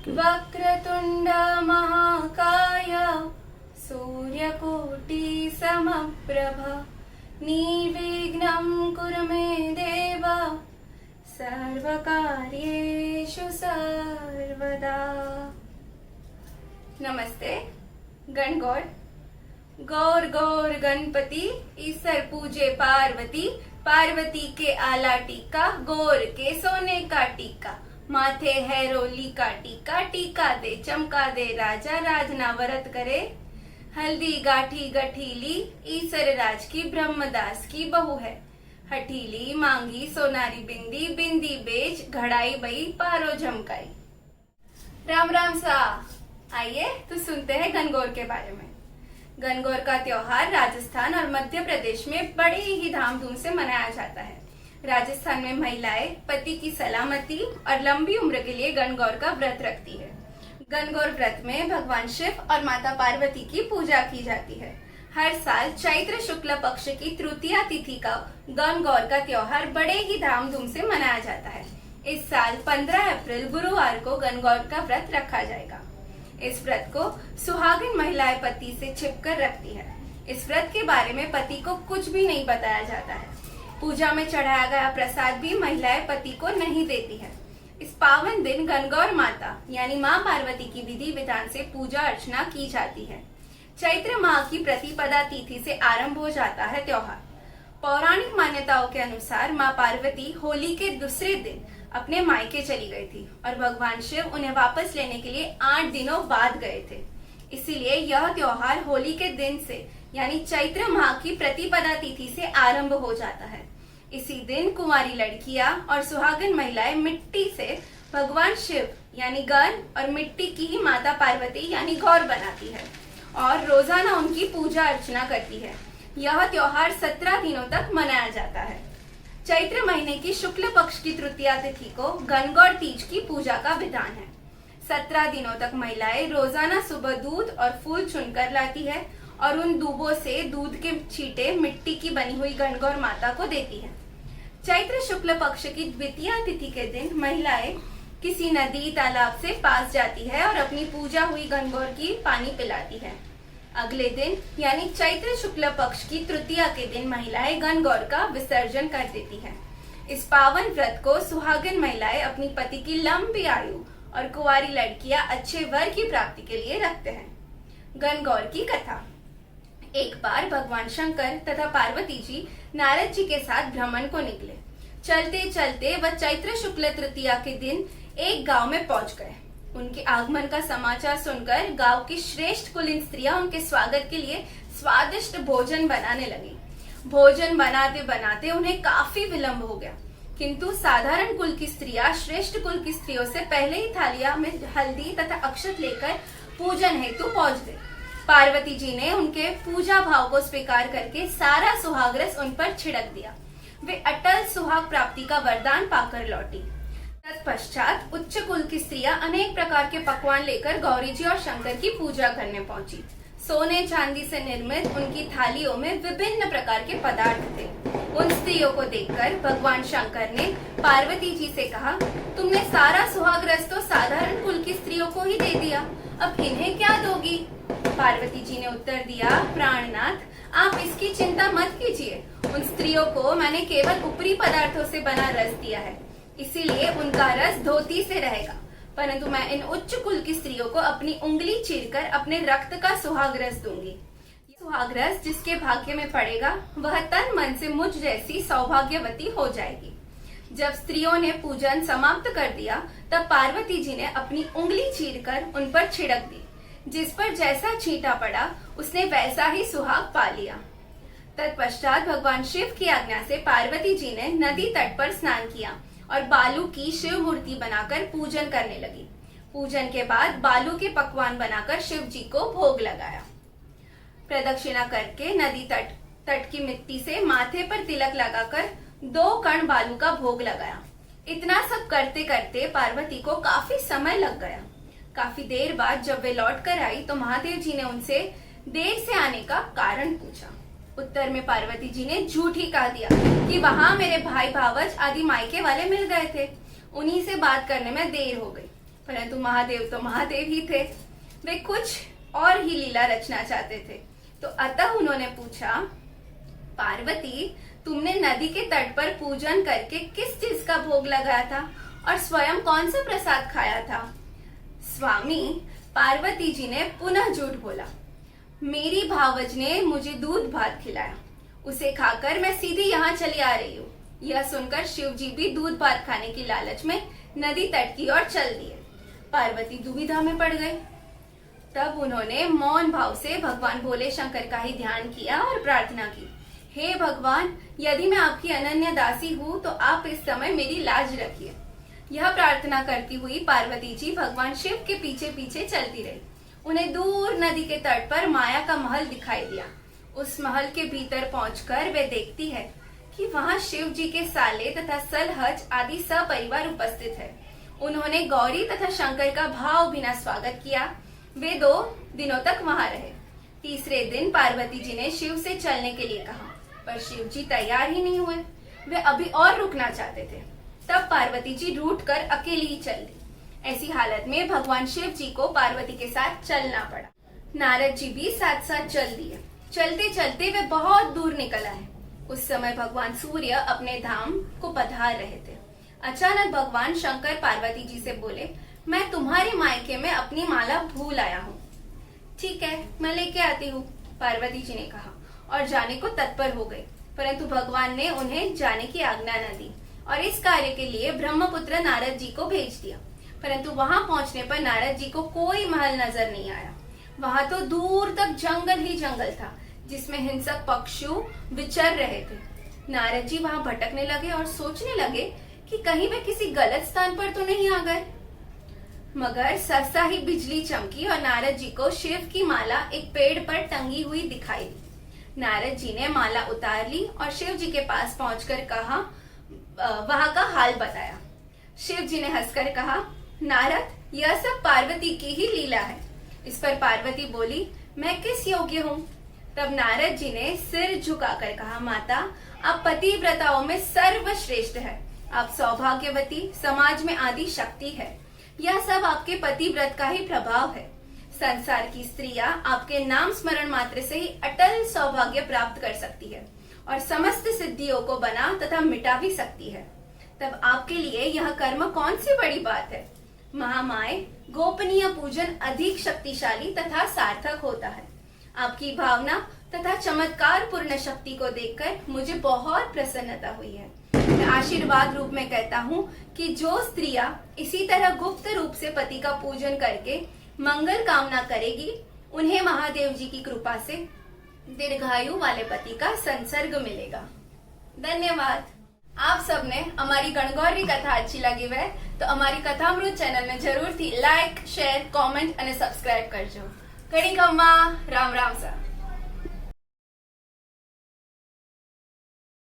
वक्रतुंड महाकाय सूर्यकोटि समप्रभ निर्विघ्नं कुरु मे देव सर्वकार्येषु सर्वदा। नमस्ते गणगौर। गौर गौर गणपति ईश्वर पूजे पार्वती, पार्वती के आला टीका, गौर के सोने का टीका, माथे है रोली का टीका, टीका दे चमका दे राजा, राजना व्रत करे हल्दी गाठी गठीली, ईसर राज की ब्रह्मदास की बहू है हठीली, मांगी सोनारी बिंदी, बिंदी बेच घड़ाई बई पारो झमकाई। राम राम सा। आइए तो सुनते हैं गणगौर के बारे में। गणगौर का त्योहार राजस्थान और मध्य प्रदेश में बड़े ही धामधूम से मनाया जाता है। राजस्थान में महिलाएं पति की सलामती और लंबी उम्र के लिए गणगौर का व्रत रखती है। गणगौर व्रत में भगवान शिव और माता पार्वती की पूजा की जाती है। हर साल चैत्र शुक्ल पक्ष की तृतीया तिथि का गणगौर का त्योहार बड़े ही धामधूम से मनाया जाता है। इस साल 15 अप्रैल गुरुवार को गणगौर का व्रत रखा जाएगा। इस व्रत को सुहागिन महिलाएं पति से छिपकर रखती है। इस व्रत के बारे में पति को कुछ भी नहीं बताया जाता है। पूजा में चढ़ाया गया प्रसाद भी महिलाएं पति को नहीं देती है। इस पावन दिन गणगौर माता यानी माँ पार्वती की विधि विधान से पूजा अर्चना की जाती है। चैत्र माह की प्रतिपदा तिथि से आरंभ हो जाता है त्योहार। पौराणिक मान्यताओं के अनुसार माँ पार्वती होली के दूसरे दिन अपने मायके चली गई थी और भगवान शिव उन्हें वापस लेने के लिए 8 दिनों बाद गए थे। इसीलिए यह त्योहार होली के दिन से यानी चैत्र माह की प्रतिपदा तिथि से आरंभ हो जाता है। इसी दिन कुंवारी लड़कियां और सुहागिन महिलाएं मिट्टी से भगवान शिव यानी गण और मिट्टी की ही माता पार्वती यानी गौर बनाती है और रोजाना उनकी पूजा अर्चना करती है। यह त्योहार 17 दिनों तक मनाया जाता है। चैत्र महीने की शुक्ल पक्ष की तृतीया तिथि को गणगौर तीज की पूजा का विधान है। 17 दिनों तक महिलाएं रोजाना सुबह दूध और फूल चुनकर लाती है और उन दूबों से दूध के छींटे मिट्टी की बनी हुई गणगौर माता को देती है। चैत्र शुक्ल पक्ष की द्वितीया तिथि के दिन महिलाएं किसी नदी तालाब से पास जाती है और अपनी पूजा हुई गणगौर की पानी पिलाती है। अगले दिन यानी चैत्र शुक्ल पक्ष की तृतीया के दिन महिलाएं गणगौर का विसर्जन कर देती है। इस पावन व्रत को सुहागिन महिलाएं अपनी पति की लंबी आयु और कुंवारी लड़कियां अच्छे वर की प्राप्ति के लिए रखते हैं। गणगौर की कथा। एक बार भगवान शंकर तथा पार्वती जी नारद जी के साथ भ्रमण को निकले। चलते चलते वह चैत्र शुक्ल तृतीया के दिन एक गांव में पहुंच गए। उनके आगमन का समाचार सुनकर गांव की श्रेष्ठ कुलीन स्त्रियां उनके स्वागत के लिए स्वादिष्ट भोजन बनाने लगी। भोजन बनाते बनाते उन्हें काफी विलंब हो गया, किंतु साधारण कुल की स्त्रियां श्रेष्ठ कुल की स्त्रियों से पहले ही थालियां में हल्दी तथा अक्षत लेकर पूजन हेतु पहुंच गए। पार्वती जी ने उनके पूजा भाव को स्वीकार करके सारा सुहागरस उन पर छिड़क दिया। वे अटल सुहाग प्राप्ति का वरदान पाकर लौटी। तत्पश्चात उच्च कुल की स्त्रियां अनेक प्रकार के पकवान लेकर गौरी जी और शंकर की पूजा करने पहुंची। सोने चांदी से निर्मित उनकी थालियों में विभिन्न प्रकार के पदार्थ थे। उन स्त्रियों को देखकर भगवान शंकर ने पार्वती जी से कहा, तुमने सारा सुहागरस तो साधारण कुल की स्त्रियों को ही दे दिया, अब इन्हें क्या दोगी? पार्वती जी ने उत्तर दिया, प्राणनाथ, आप इसकी चिंता मत कीजिए। उन स्त्रियों को मैंने केवल ऊपरी पदार्थों से बना रस दिया है, इसीलिए उनका रस धोती से रहेगा, परंतु मैं इन उच्च कुल की स्त्रियों को अपनी उंगली चीरकर अपने रक्त का सुहागरस दूंगी। सुहागरस जिसके भाग्य में पड़ेगा वह तन मन से मुझ जैसी सौभाग्यवती हो जाएगी। जब स्त्रियों ने पूजन समाप्त कर दिया तब पार्वती जी ने अपनी उंगली चीरकर उन पर छिड़क दी। जिस पर जैसा छींटा पड़ा उसने वैसा ही सुहाग पा लिया। तत्पश्चात भगवान शिव की आज्ञा से पार्वती जी ने नदी तट पर स्नान किया और बालू की शिव मूर्ति बनाकर पूजन करने लगी। पूजन के बाद बालू के पकवान बनाकर शिव जी को भोग लगाया। प्रदक्षिणा करके नदी तट की मिट्टी से माथे पर तिलक लगाकर 2 कण बालू का भोग लगाया। इतना सब करते करते पार्वती को काफी समय लग गया। काफी देर बाद जब वे लौट कर आई तो महादेव जी ने उनसे देर से आने का कारण पूछा। उत्तर में पार्वती जी ने झूठ ही कह दिया कि वहां मेरे भाई भावज आदि मायके वाले मिल गए थे, उन्हीं से बात करने में देर हो गई। परंतु महादेव तो महादेव ही थे, वे कुछ और ही लीला रचना चाहते थे। तो अतः उन्होंने पूछा, पार्वती, तुमने नदी के तट पर पूजन करके किस चीज का भोग लगाया था और स्वयं कौन सा प्रसाद खाया था? स्वामी, पार्वती जी ने पुनः झूठ बोला। मेरी भावज ने मुझे दूध भात खिलाया, उसे खाकर मैं सीधी यहाँ चली आ रही हूँ। यह सुनकर शिव जी भी दूध भात खाने की लालच में नदी तट की ओर चल दिए। पार्वती दुविधा में पड़ गई। तब उन्होंने मौन भाव से भगवान भोले शंकर का ही ध्यान किया और प्रार्थना की, हे भगवान, यदि मैं आपकी अनन्य दासी हूँ तो आप इस समय मेरी लाज रखिए। यह प्रार्थना करती हुई पार्वती जी भगवान शिव के पीछे पीछे चलती रही। उन्हें दूर नदी के तट पर माया का महल दिखाई दिया। उस महल के भीतर पहुंचकर वे देखती है कि वहां शिव जी के साले तथा सलहज आदि सपरिवार उपस्थित है। उन्होंने गौरी तथा शंकर का भाव बिना स्वागत किया। वे 2 दिनों तक वहां रहे। तीसरे दिन पार्वती जी ने शिव से चलने के लिए कहा, पर शिव जी तैयार ही नहीं हुए। वे अभी और रुकना चाहते थे। तब पार्वती जी रूठकर अकेली ही चल दी। ऐसी हालत में भगवान शिव जी को पार्वती के साथ चलना पड़ा। नारद जी भी साथ साथ चल दिए। चलते चलते वे बहुत दूर निकल आए। उस समय भगवान सूर्य अपने धाम को पधार रहे थे। अचानक भगवान शंकर पार्वती जी से बोले, मैं तुम्हारे मायके में अपनी माला भूल आया हूँ। ठीक है, मैं लेके आती हूँ, पार्वती जी ने कहा और जाने को तत्पर हो गई। परंतु भगवान ने उन्हें जाने की आज्ञा न दी और इस कार्य के लिए ब्रह्मपुत्र नारद जी को भेज दिया। परंतु वहां पहुंचने पर नारद जी को कोई महल नजर नहीं आया। वहां तो दूर तक जंगल ही जंगल था, जिसमें हिंसक पक्षी विचर रहे थे। नारद जी वहां भटकने लगे और सोचने लगे कि कहीं वे किसी गलत स्थान पर तो नहीं आ गए। मगर सहसा ही बिजली चमकी और नारद जी को शिव की माला एक पेड़ पर टंगी हुई दिखाई दी। नारद जी ने माला उतार ली और शिव जी के पास पहुंचकर कहा, वहां का हाल बताया। शिव जी ने हंसकर कहा, नारद, यह सब पार्वती की ही लीला है। इस पर पार्वती बोली, मैं किस योग्य हूँ? तब नारद जी ने सिर झुकाकर कहा, माता, आप पतिव्रताओं में सर्वश्रेष्ठ है। आप सौभाग्यवती, समाज में आदि शक्ति है। यह सब आपके पतिव्रत का ही प्रभाव है। संसार की स्त्रियां आपके नाम स्मरण मात्र से ही अटल सौभाग्य प्राप्त कर सकती है और समस्त सिद्धियों को बना तथा मिटा भी सकती है। तब आपके लिए यह कर्म कौन सी बड़ी बात है? महामाय, गोपनीय पूजन अधिक शक्तिशाली तथा सार्थक होता है। आपकी भावना तथा चमत्कार पूर्ण शक्ति को देखकर मुझे बहुत प्रसन्नता हुई है। मैं आशीर्वाद रूप में कहता हूँ कि जो स्त्रियां इसी तरह गुप्त रूप से पति का पूजन करके मंगल कामना करेगी, उन्हें महादेव जी की कृपा से दीर्घायु वाले पति का संसर्ग मिलेगा। धन्यवाद। आप सबने हमारी गणगौरी कथा अच्छी लगी है तो हमारी कथामृत चैनल में जरूर थी लाइक, शेयर, कमेंट અને સબસ્ક્રાઇબ કરજો। ઘણી ખમ્મા, રામ રામ સા।